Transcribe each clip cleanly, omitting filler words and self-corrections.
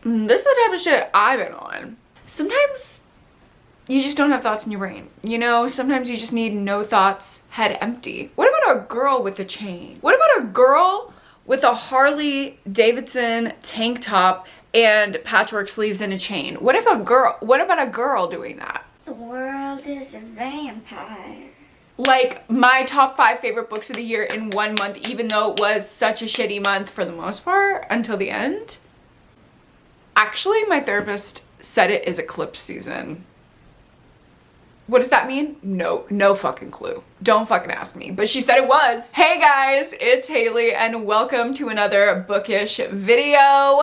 This is the type of shit I've been on. Sometimes you just don't have thoughts in your brain. You know, sometimes you just need no thoughts, head empty. What about a girl with a chain? What about a girl with a Harley Davidson tank top and patchwork sleeves and a chain? What about a girl doing that? The world is a vampire. Like my top 5 favorite books of the year in 1 month, even though it was such a shitty month for the most part until the end. Actually, my therapist said it is eclipse season. What does that mean? No fucking clue. Don't fucking ask me, but she said it was. Hey guys, it's Haley and welcome to another bookish video.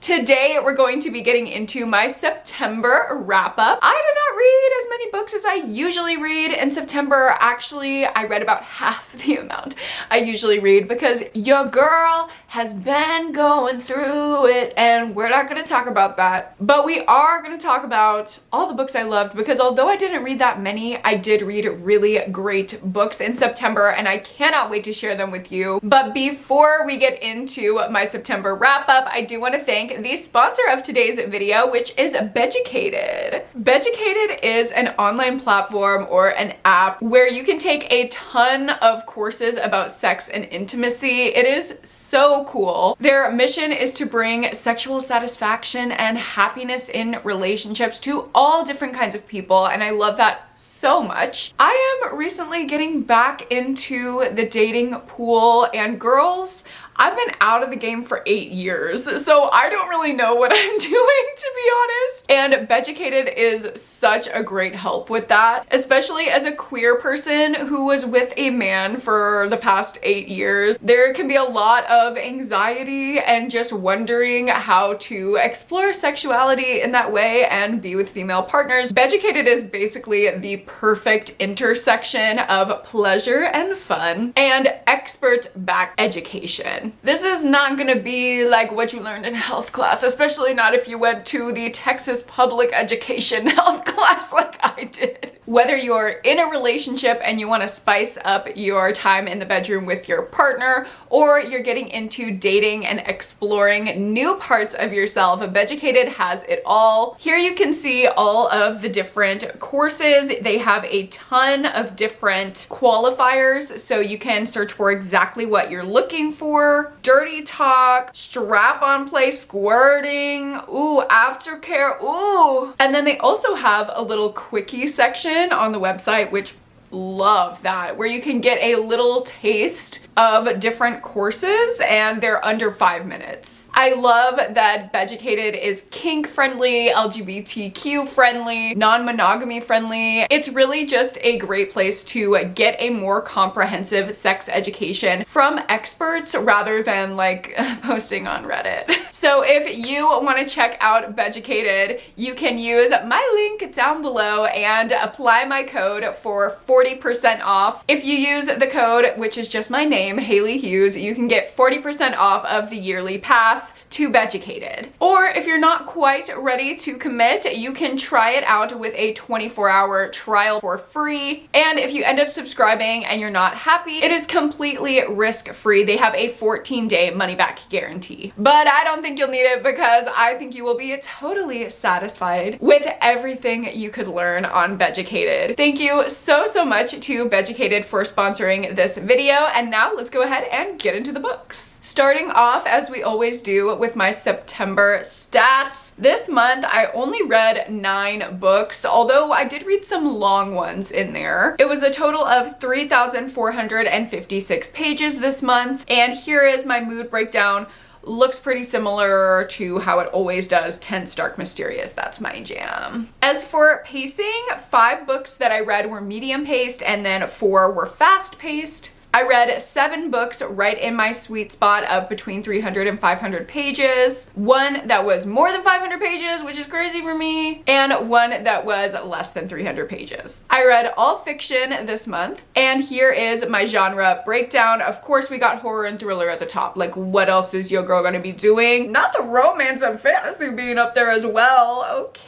Today, we're going to be getting into my September wrap-up. I did not read as many books as I usually read in September. Actually, I read about half the amount I usually read because your girl has been going through it, and we're not going to talk about that. But we are going to talk about all the books I loved because although I didn't read that many, I did read really great books in September, and I cannot wait to share them with you. But before we get into my September wrap-up, I do want to thank the sponsor of today's video, which is Beducated. Beducated is an online platform or an app where you can take a ton of courses about sex and intimacy. It is so cool. Their mission is to bring sexual satisfaction and happiness in relationships to all different kinds of people, and I love that so much. I am recently getting back into the dating pool, and girls, I've been out of the game for 8 years, so I don't really know what I'm doing, to be honest. And Beducated is such a great help with that, especially as a queer person who was with a man for the past 8 years. There can be a lot of anxiety and just wondering how to explore sexuality in that way and be with female partners. Beducated is basically the perfect intersection of pleasure and fun and expert-backed education. This is not gonna be like what you learned in health class, especially not if you went to the Texas public education health class like I did. Whether you're in a relationship and you want to spice up your time in the bedroom with your partner, or you're getting into dating and exploring new parts of yourself, Beducated has it all. Here you can see all of the different courses. They have a ton of different qualifiers, so you can search for exactly what you're looking for. Dirty talk, strap-on play, squirting, ooh, aftercare, ooh. And then they also have a little quickie section on the website, which love that, where you can get a little taste of different courses and they're under 5 minutes. I love that Beducated is kink friendly, LGBTQ friendly, non-monogamy friendly. It's really just a great place to get a more comprehensive sex education from experts rather than like posting on Reddit. So if you want to check out Beducated, you can use my link down below and apply my code for 40% off. If you use the code, which is just my name, Hailey Hughes, you can get 40% off of the yearly pass to Beducated. Or if you're not quite ready to commit, you can try it out with a 24-hour trial for free. And if you end up subscribing and you're not happy, it is completely risk-free. They have a 14-day money-back guarantee. But I don't think you'll need it because I think you will be totally satisfied with everything you could learn on Beducated. Thank you so much to Beducated for sponsoring this video, and now let's go ahead and get into the books. Starting off, as we always do, with my September stats. This month, I only read 9 books, although I did read some long ones in there. It was a total of 3,456 pages this month, and here is my mood breakdown. Looks pretty similar to how it always does. Tense, dark, mysterious. That's my jam. As for pacing, 5 books that I read were medium paced and then 4 were fast paced. I read 7 books right in my sweet spot of between 300 and 500 pages, 1 that was more than 500 pages, which is crazy for me, and 1 that was less than 300 pages. I read all fiction this month, and here is my genre breakdown. Of course, we got horror and thriller at the top. Like, what else is your girl gonna be doing? Not the romance and fantasy being up there as well, okay?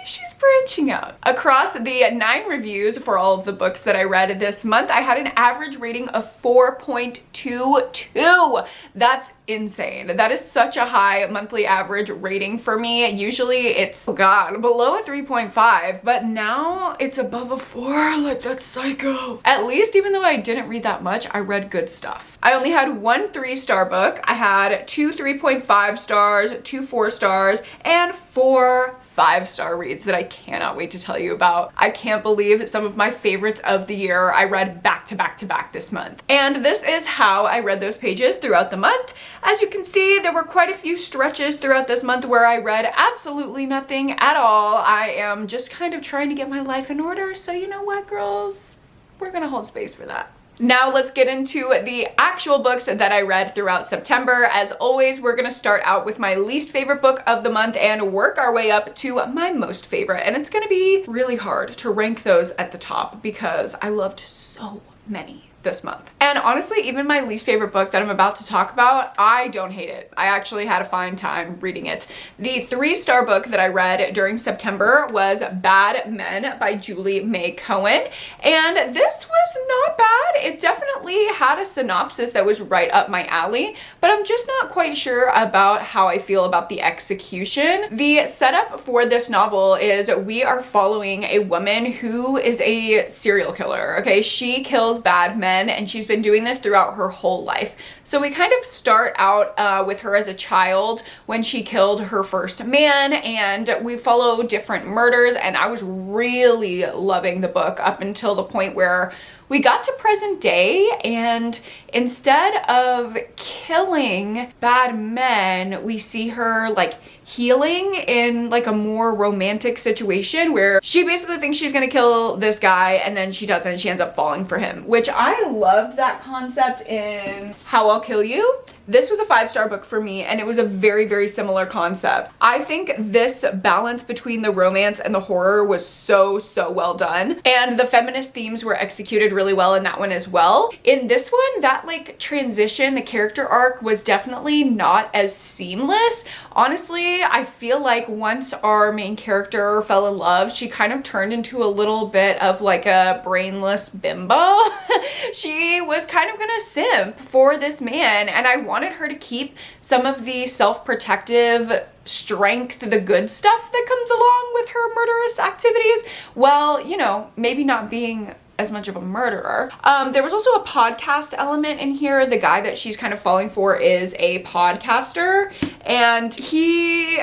she's branching out. Across the 9 reviews for all of the books that I read this month, I had an average rating of 4.22. That's insane. That is such a high monthly average rating for me. Usually it's, oh God, below a 3.5, but now it's above a 4. Like, that's psycho. At least, even though I didn't read that much, I read good stuff. I only had 1 3-star book. I had 2 3.5 stars, 2 4 stars, and 4 5-star reads that I cannot wait to tell you about. I can't believe some of my favorites of the year I read back to back to back this month. And this is how I read those pages throughout the month. As you can see, there were quite a few stretches throughout this month where I read absolutely nothing at all. I am just kind of trying to get my life in order, so you know what, girls? We're gonna hold space for that. Now let's get into the actual books that I read throughout September. As always, we're gonna start out with my least favorite book of the month and work our way up to my most favorite. And it's gonna be really hard to rank those at the top because I loved so many this month. And honestly, even my least favorite book that I'm about to talk about, I don't hate it. I actually had a fine time reading it. The 3-star book that I read during September was Bad Men by Julie May Cohen. And this was not bad. It definitely had a synopsis that was right up my alley, but I'm just not quite sure about how I feel about the execution. The setup for this novel is we are following a woman who is a serial killer, okay? She kills bad men, and she's been doing this throughout her whole life. So we kind of start out with her as a child when she killed her first man, and we follow different murders, and I was really loving the book up until the point where we got to present day, and instead of killing bad men, we see her like healing in like a more romantic situation where she basically thinks she's gonna kill this guy and then she doesn't. She ends up falling for him, which I loved that concept in How I'll Kill You. This was a 5-star book for me, and it was a very, very similar concept. I think this balance between the romance and the horror was so, so well done. And the feminist themes were executed really well in that one as well. In this one, that like transition, the character arc was definitely not as seamless. Honestly, I feel like once our main character fell in love, she kind of turned into a little bit of like a brainless bimbo. She was kind of gonna simp for this man, and I wanted her to keep some of the self-protective strength, the good stuff that comes along with her murderous activities, well, you know, maybe not being as much of a murderer. There was also a podcast element in here. The guy that she's kind of falling for is a podcaster, and he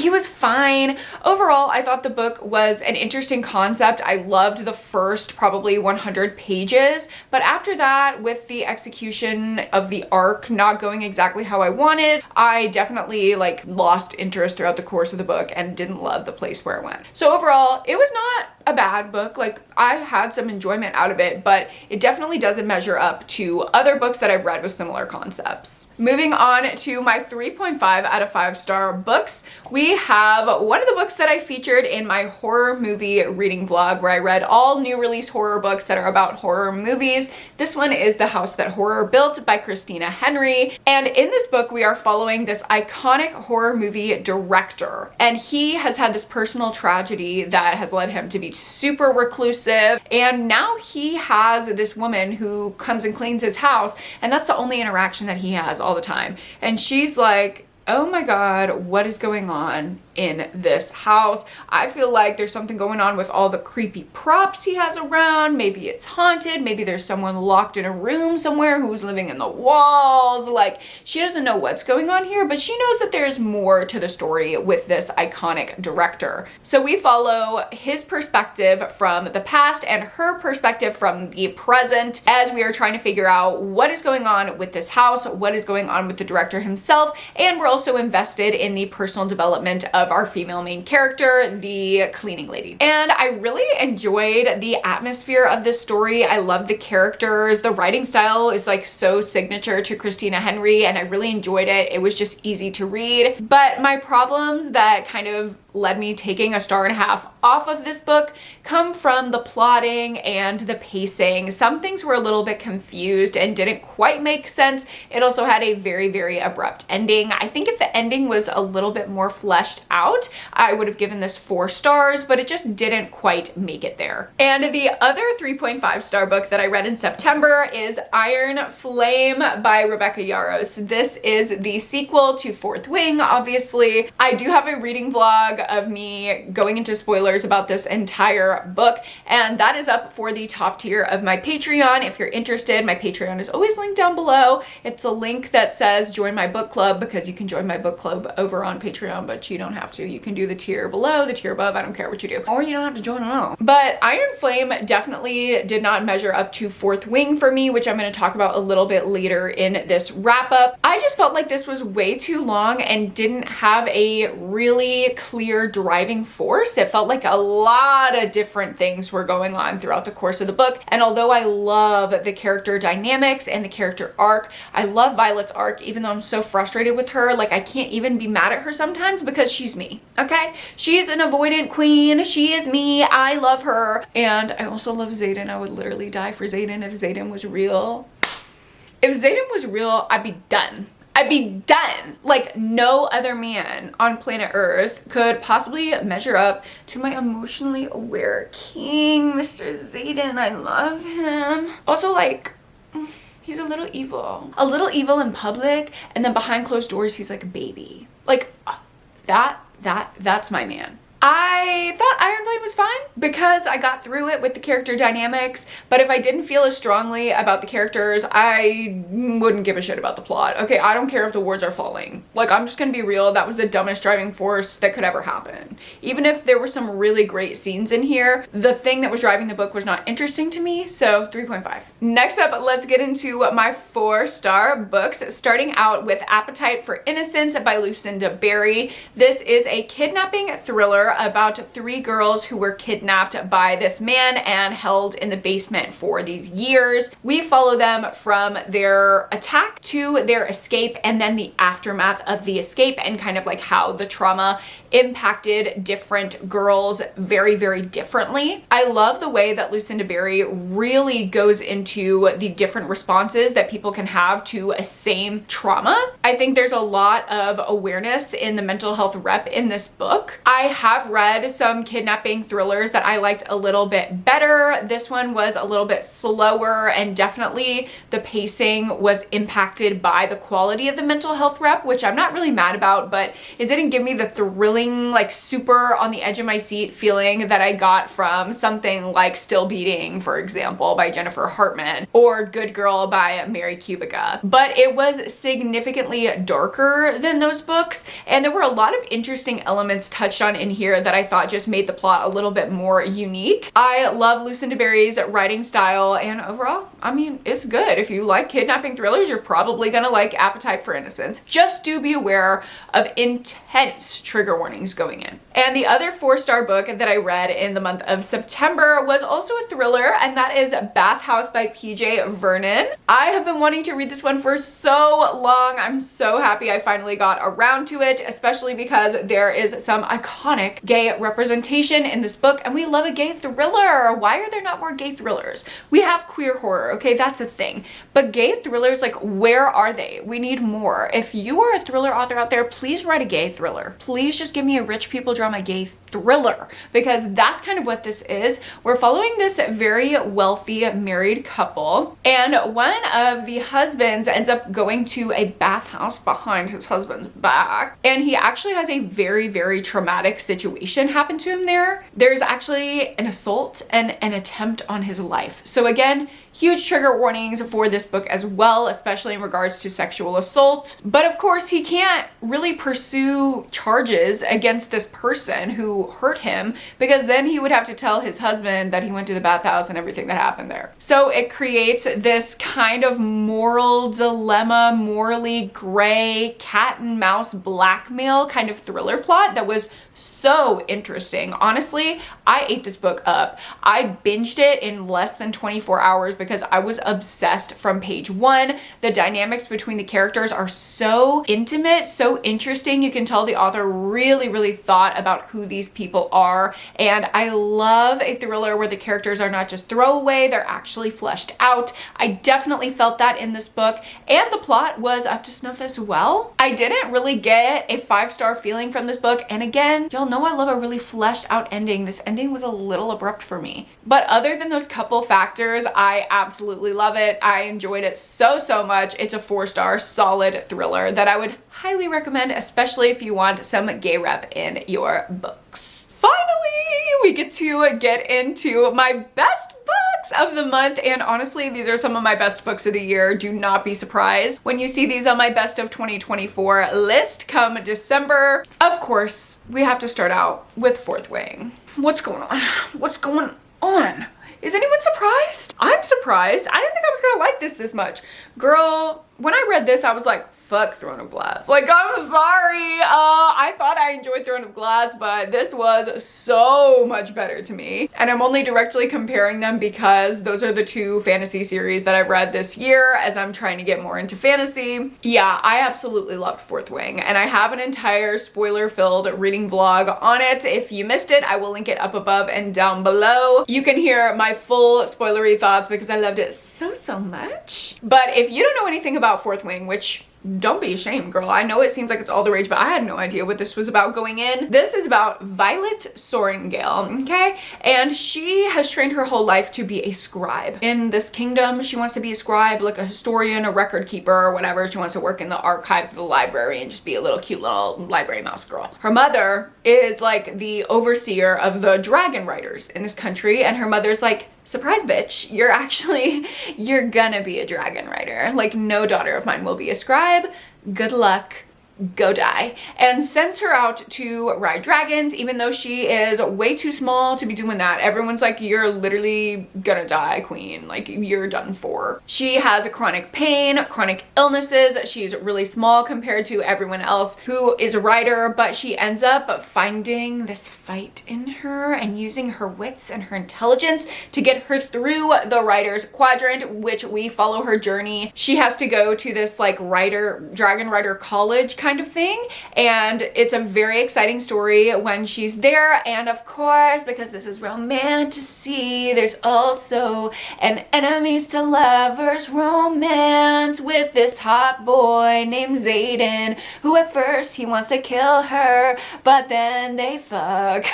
was fine. Overall, I thought the book was an interesting concept. I loved the first probably 100 pages, but after that, with the execution of the arc not going exactly how I wanted, I definitely like lost interest throughout the course of the book and didn't love the place where it went. So overall, it was not a bad book. Like, I had some enjoyment out of it, but it definitely doesn't measure up to other books that I've read with similar concepts. Moving on to my 3.5 out of 5-star books, we have one of the books that I featured in my horror movie reading vlog, where I read all new release horror books that are about horror movies. This one is The House That Horror Built by Christina Henry. And in this book, we are following this iconic horror movie director. And he has had this personal tragedy that has led him to be super reclusive, and now he has this woman who comes and cleans his house, and that's the only interaction that he has all the time. And she's like, oh my God, what is going on in this house? I feel like there's something going on with all the creepy props he has around. Maybe it's haunted. Maybe there's someone locked in a room somewhere who's living in the walls. Like, she doesn't know what's going on here, but she knows that there's more to the story with this iconic director. So we follow his perspective from the past and her perspective from the present as we are trying to figure out what is going on with this house, what is going on with the director himself, and we're also invested in the personal development of our female main character, the cleaning lady. And I really enjoyed the atmosphere of this story. I love the characters. The writing style is like so signature to Christina Henry, and I really enjoyed it. It was just easy to read. But my problems that kind of led me taking a star and a half off of this book come from the plotting and the pacing. Some things were a little bit confused and didn't quite make sense. It also had a very, very abrupt ending. I think if the ending was a little bit more fleshed out, I would have given this 4 stars, but it just didn't quite make it there. And the other 3.5 star book that I read in September is Iron Flame by Rebecca Yarros. This is the sequel to Fourth Wing, obviously. I do have a reading vlog of me going into spoilers about this entire book, and that is up for the top tier of my Patreon. If you're interested, my Patreon is always linked down below. It's a link that says join my book club, because you can join my book club over on Patreon, but you don't have to. You can do the tier below, the tier above, I don't care what you do. Or you don't have to join at all. But Iron Flame definitely did not measure up to Fourth Wing for me, which I'm going to talk about a little bit later in this wrap up. I just felt like this was way too long and didn't have a really clear driving force. It felt like a lot of different things were going on throughout the course of the book. And although I love the character dynamics and the character arc, I love Violet's arc, even though I'm so frustrated with her. Like, I can't even be mad at her sometimes because she's me, okay? She's an avoidant queen. She is me. I love her. And I also love Xaden. I would literally die for Xaden if Xaden was real. If Xaden was real, I'd be done. I'd be done. Like, no other man on planet Earth could possibly measure up to my emotionally aware king, Mr. Xaden. I love him. Also, like, he's a little evil. A little evil in public, and then behind closed doors, he's like a baby. Like, that's my man. I thought Iron Flame was fine because I got through it with the character dynamics, but if I didn't feel as strongly about the characters, I wouldn't give a shit about the plot. Okay, I don't care if the wards are falling. Like, I'm just gonna be real, that was the dumbest driving force that could ever happen. Even if there were some really great scenes in here, the thing that was driving the book was not interesting to me, so 3.5. Next up, let's get into my 4-star books, starting out with Appetite for Innocence by Lucinda Berry. This is a kidnapping thriller about 3 girls who were kidnapped by this man and held in the basement for these years. We follow them from their attack to their escape, and then the aftermath of the escape, and kind of like how the trauma impacted different girls very, very differently. I love the way that Lucinda Berry really goes into the different responses that people can have to a same trauma. I think there's a lot of awareness in the mental health rep in this book. I have read some kidnapping thrillers that I liked a little bit better. This one was a little bit slower, and definitely the pacing was impacted by the quality of the mental health rep, which I'm not really mad about, but it didn't give me the thrilling, like super on the edge of my seat feeling that I got from something like Still Beating, for example, by Jennifer Hartman, or Good Girl by Mary Kubica. But it was significantly darker than those books, and there were a lot of interesting elements touched on in here that I thought just made the plot a little bit more unique. I love Lucinda Berry's writing style, and overall, I mean, it's good. If you like kidnapping thrillers, you're probably gonna like Appetite for Innocence. Just do be aware of intense trigger warnings going in. And the other 4-star book that I read in the month of September was also a thriller, and that is Bathhouse by PJ Vernon. I have been wanting to read this one for so long. I'm so happy I finally got around to it, especially because there is some iconic gay representation in this book, and we love a gay thriller. Why are there not more gay thrillers? We have queer horror, okay, that's a thing, but gay thrillers, like, where are they? We need more. If you are a thriller author out there, please write a gay thriller. Please just give me a rich people drama gay thriller, because that's kind of what this is. We're following this very wealthy married couple, and one of the husbands ends up going to a bathhouse behind his husband's back, and he actually has a very, very traumatic situation happen to him there. There's actually an assault and an attempt on his life. So again, huge trigger warnings for this book as well, especially in regards to sexual assault. But of course, he can't really pursue charges against this person who hurt him, because then he would have to tell his husband that he went to the bathhouse and everything that happened there. So it creates this kind of moral dilemma, morally gray, cat and mouse blackmail kind of thriller plot that was so interesting. Honestly, I ate this book up. I binged it in less than 24 hours because I was obsessed from page one. The dynamics between the characters are so intimate, so interesting. You can tell the author really, really thought about who these people are. And I love a thriller where the characters are not just throwaway, they're actually fleshed out. I definitely felt that in this book, and the plot was up to snuff as well. I didn't really get a 5-star feeling from this book, and again, y'all know I love a really fleshed out ending. This ending was a little abrupt for me. But other than those couple factors, I absolutely love it. I enjoyed it so much. It's a 4-star solid thriller that I would highly recommend, especially if you want some gay rep in your books. Finally, we get to get into my best books of the month, and honestly, these are some of my best books of the year. Do not be surprised when you see these on my best of 2024 list come December. Of course, we have to start out with Fourth Wing. What's going on? What's going on? Is anyone surprised? I'm surprised. I didn't think I was gonna like this much. Girl, when I read this, I was like, fuck Throne of Glass. Like, I'm sorry. I thought I enjoyed Throne of Glass, but this was so much better to me. And I'm only directly comparing them because those are the two fantasy series that I've read this year as I'm trying to get more into fantasy. Yeah, I absolutely loved Fourth Wing, and I have an entire spoiler-filled reading vlog on it. If you missed it, I will link it up above and down below. You can hear my full spoilery thoughts because I loved it so much. But if you don't know anything about Fourth Wing, which don't be ashamed, girl. I know it seems like it's all the rage, but I had no idea what this was about going in. This is about Violet Sorrengail, okay? And she has trained her whole life to be a scribe. In this kingdom, she wants to be a scribe, like a historian, a record keeper, or whatever. She wants to work in the archives of the library and just be a little cute little library mouse girl. Her mother is like the overseer of the dragon riders in this country, and her mother's like, surprise bitch, you're gonna be a dragon rider. Like, no daughter of mine will be a scribe. Good luck. Go die. And sends her out to ride dragons, even though she is way too small to be doing that. Everyone's like, you're literally gonna die, queen. Like, you're done for. She has a chronic pain, chronic illnesses. She's really small compared to everyone else who is a rider, but she ends up finding this fight in her and using her wits and her intelligence to get her through the rider's quadrant, which we follow her journey. She has to go to this like dragon rider college kind of thing, and it's a very exciting story when she's there. And of course, because this is romantasy, there's also an enemies to lovers romance with this hot boy named Zayden, who at first he wants to kill her, but then they fuck.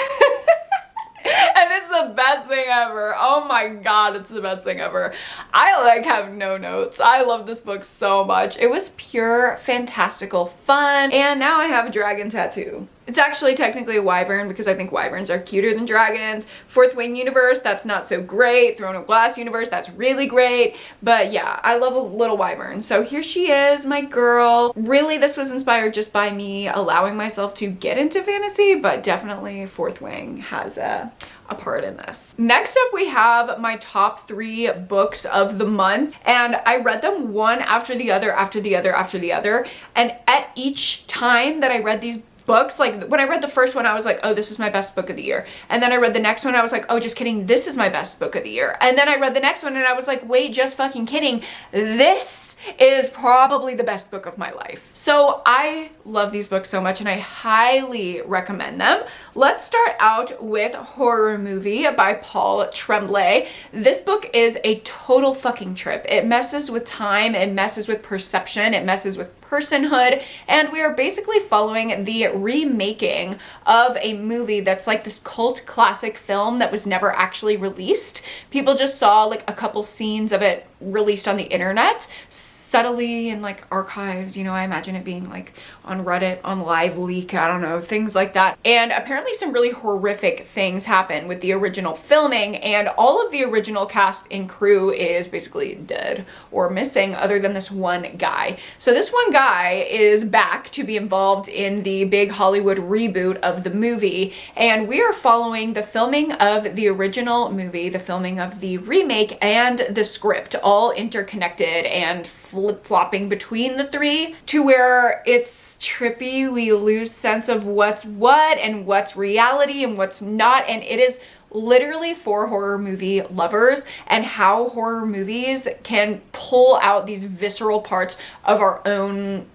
And it's the best thing ever. Oh my god, it's the best thing ever. I like have no notes. I love this book so much. It was pure fantastical fun, and now I have a dragon tattoo. It's actually technically a wyvern because I think wyverns are cuter than dragons. Fourth Wing universe, that's not so great. Throne of Glass universe, that's really great. But yeah, I love a little wyvern. So here she is, my girl. Really, this was inspired just by me allowing myself to get into fantasy, but definitely Fourth Wing has a part in this. Next up, we have my top 3 books of the month, and I read them one after the other, and at each time that I read these books, like when I read the first one, I was like, oh, this is my best book of the year. And then I read the next one, I was like, oh, just kidding, this is my best book of the year. And then I read the next one and I was like, wait, just fucking kidding, this is probably the best book of my life. So I love these books so much and I highly recommend them. Let's start out with Horror Movie by Paul Tremblay. This book is a total fucking trip. It messes with time, it messes with perception, it messes with personhood, and we are basically following the remaking of a movie that's like this cult classic film that was never actually released. People just saw like a couple scenes of it released on the internet subtly in like archives, you know, I imagine it being like on Reddit, on Live Leak, I don't know, things like that. And apparently some really horrific things happen with the original filming, and all of the original cast and crew is basically dead or missing other than this one guy. So this one guy is back to be involved in the big Hollywood reboot of the movie, and we are following the filming of the original movie, the filming of the remake, and the script all interconnected and flip-flopping between the three to where it's trippy. We lose sense of what's what and what's reality and what's not, and it is literally for horror movie lovers and how horror movies can pull out these visceral parts of our own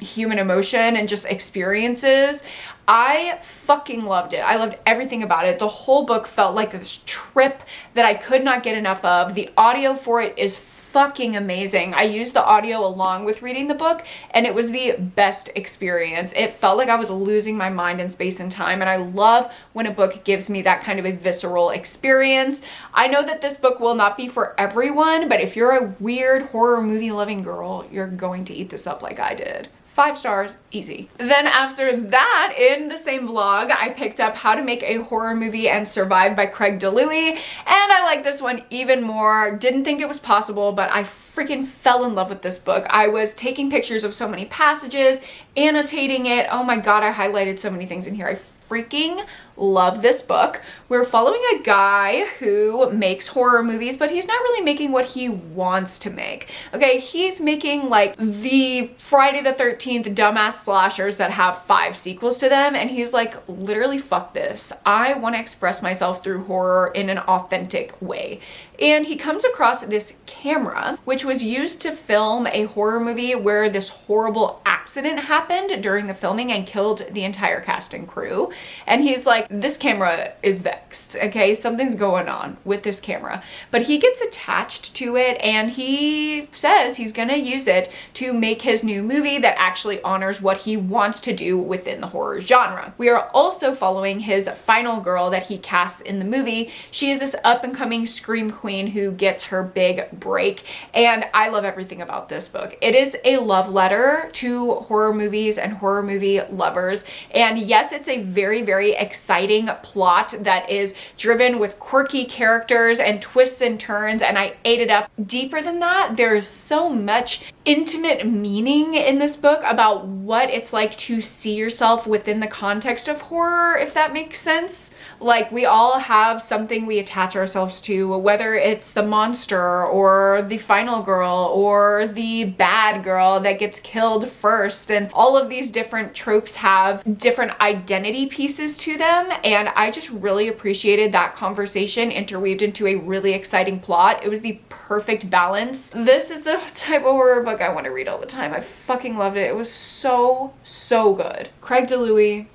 human emotion and just experiences. I fucking loved it. I loved everything about it. The whole book felt like this trip that I could not get enough of. The audio for it is fucking amazing. I used the audio along with reading the book, and it was the best experience. It felt like I was losing my mind in space and time, and I love when a book gives me that kind of a visceral experience. I know that this book will not be for everyone, but if you're a weird horror movie loving girl, you're going to eat this up like I did. 5 stars, easy. Then after that, in the same vlog, I picked up How to Make a Horror Movie and Survive by Craig DeLuey, and I like this one even more. Didn't think it was possible, but I freaking fell in love with this book. I was taking pictures of so many passages, annotating it. Oh my god, I highlighted so many things in here. I freaking love this book. We're following a guy who makes horror movies, but he's not really making what he wants to make. Okay, he's making like the Friday the 13th dumbass slashers that have 5 sequels to them, and he's like, literally fuck this. I want to express myself through horror in an authentic way. And he comes across this camera, which was used to film a horror movie where this horrible accident happened during the filming and killed the entire cast and crew. And he's like, this camera is vexed, okay? Something's going on with this camera. But he gets attached to it, and he says he's gonna use it to make his new movie that actually honors what he wants to do within the horror genre. We are also following his final girl that he casts in the movie. She is this up-and-coming scream queen who gets her big break, and I love everything about this book. It is a love letter to horror movies and horror movie lovers, and yes, it's a very, very exciting plot that is driven with quirky characters and twists and turns, and I ate it up. Deeper than that, there's so much intimate meaning in this book about what it's like to see yourself within the context of horror, if that makes sense. Like, we all have something we attach ourselves to, whether it's the monster or the final girl or the bad girl that gets killed first, and all of these different tropes have different identity pieces to them, and I just really appreciated that conversation interweaved into a really exciting plot. It was the perfect balance. This is the type of horror book I want to read all the time. I fucking loved it. It was so, so good. Craig DeLuey,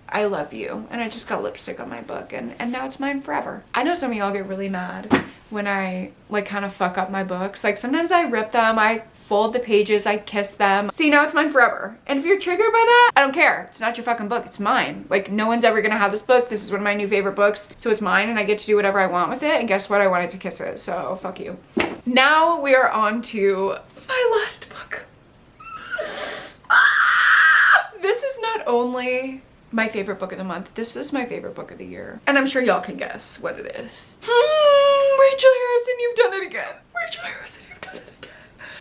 I love you. And I just got lipstick on my book, and now it's mine forever. I know some of y'all get really mad when I like kind of fuck up my books. Like, sometimes I rip them, I fold the pages, I kiss them. See, now it's mine forever. And if you're triggered by that, I don't care. It's not your fucking book, it's mine. Like, no one's ever gonna have this book. This is one of my new favorite books, so it's mine, and I get to do whatever I want with it. And guess what? I wanted to kiss it, so fuck you. Now we are on to my last book. This is not only my favorite book of the month, this is my favorite book of the year. And I'm sure y'all can guess what it is. Rachel Harrison, you've done it again. Rachel Harrison, you've done it again.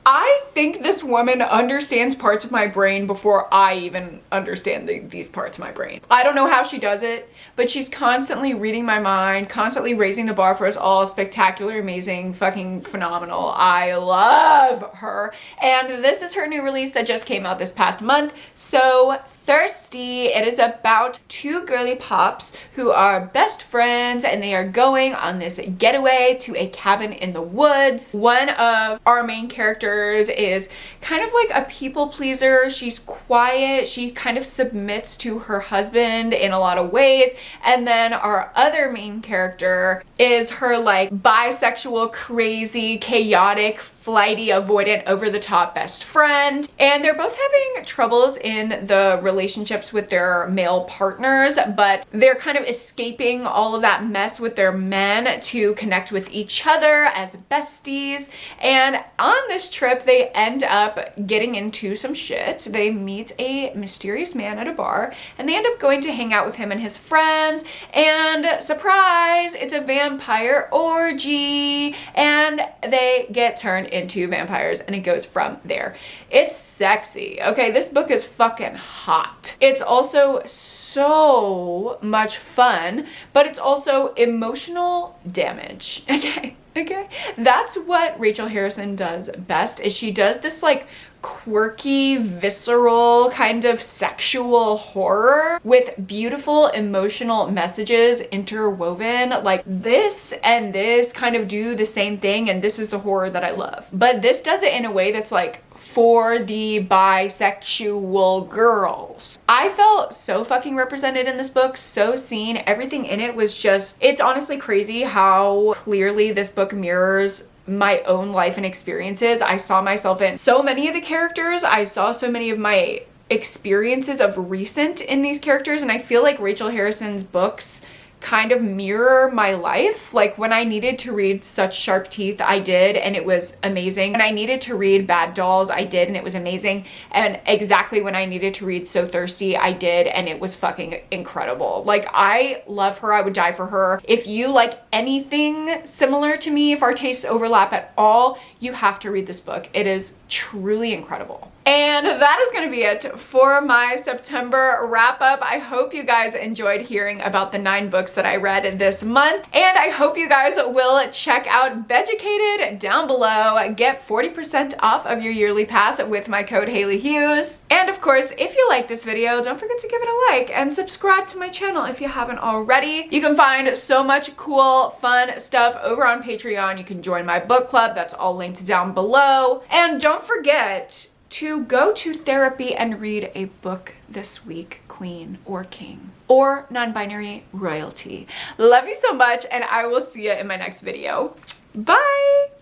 I think this woman understands parts of my brain before I even understand these parts of my brain. I don't know how she does it, but she's constantly reading my mind, constantly raising the bar for us all. Spectacular, amazing, fucking phenomenal. I love her. And this is her new release that just came out this past month. So Thirsty. It is about 2 girly pops who are best friends, and they are going on this getaway to a cabin in the woods. One of our main characters is kind of like a people pleaser. She's quiet. She kind of submits to her husband in a lot of ways. And then our other main character is her like bisexual, crazy, chaotic, flighty, avoidant, over-the-top best friend. And they're both having troubles in the relationships with their male partners, but they're kind of escaping all of that mess with their men to connect with each other as besties. And on this trip, they end up getting into some shit. They meet a mysterious man at a bar, and they end up going to hang out with him and his friends, and surprise, it's a vampire orgy, and they get turned into vampires, and it goes from there. It's sexy. Okay, this book is fucking hot. It's also so much fun, but it's also emotional damage. Okay. Okay, that's what Rachel Harrison does best, is she does this like quirky, visceral, kind of sexual horror with beautiful emotional messages interwoven. Like this and this kind of do the same thing, and this is the horror that I love. But this does it in a way that's like for the bisexual girls. I felt so fucking represented in this book, so seen. Everything in it was just, it's honestly crazy how clearly this book mirrors my own life and experiences. I saw myself in so many of the characters. I saw so many of my experiences of recent in these characters, and I feel like Rachel Harrison's books kind of mirror my life. Like when I needed to read Such Sharp Teeth, I did, and it was amazing. When I needed to read Bad Dolls, I did, and it was amazing. And exactly when I needed to read So Thirsty, I did, and it was fucking incredible. Like, I love her. I would die for her. If you like anything similar to me, if our tastes overlap at all, you have to read this book. It is truly incredible. And that is going to be it for my September wrap up. I hope you guys enjoyed hearing about the 9 books that I read this month. And I hope you guys will check out Beducated down below. Get 40% off of your yearly pass with my code Hailey Hughes. And of course, if you like this video, don't forget to give it a like and subscribe to my channel if you haven't already. You can find so much cool, fun stuff over on Patreon. You can join my book club. That's all linked down below. And don't forget to go to therapy and read a book this week, queen or king, or non-binary royalty. Love you so much, and I will see you in my next video. Bye!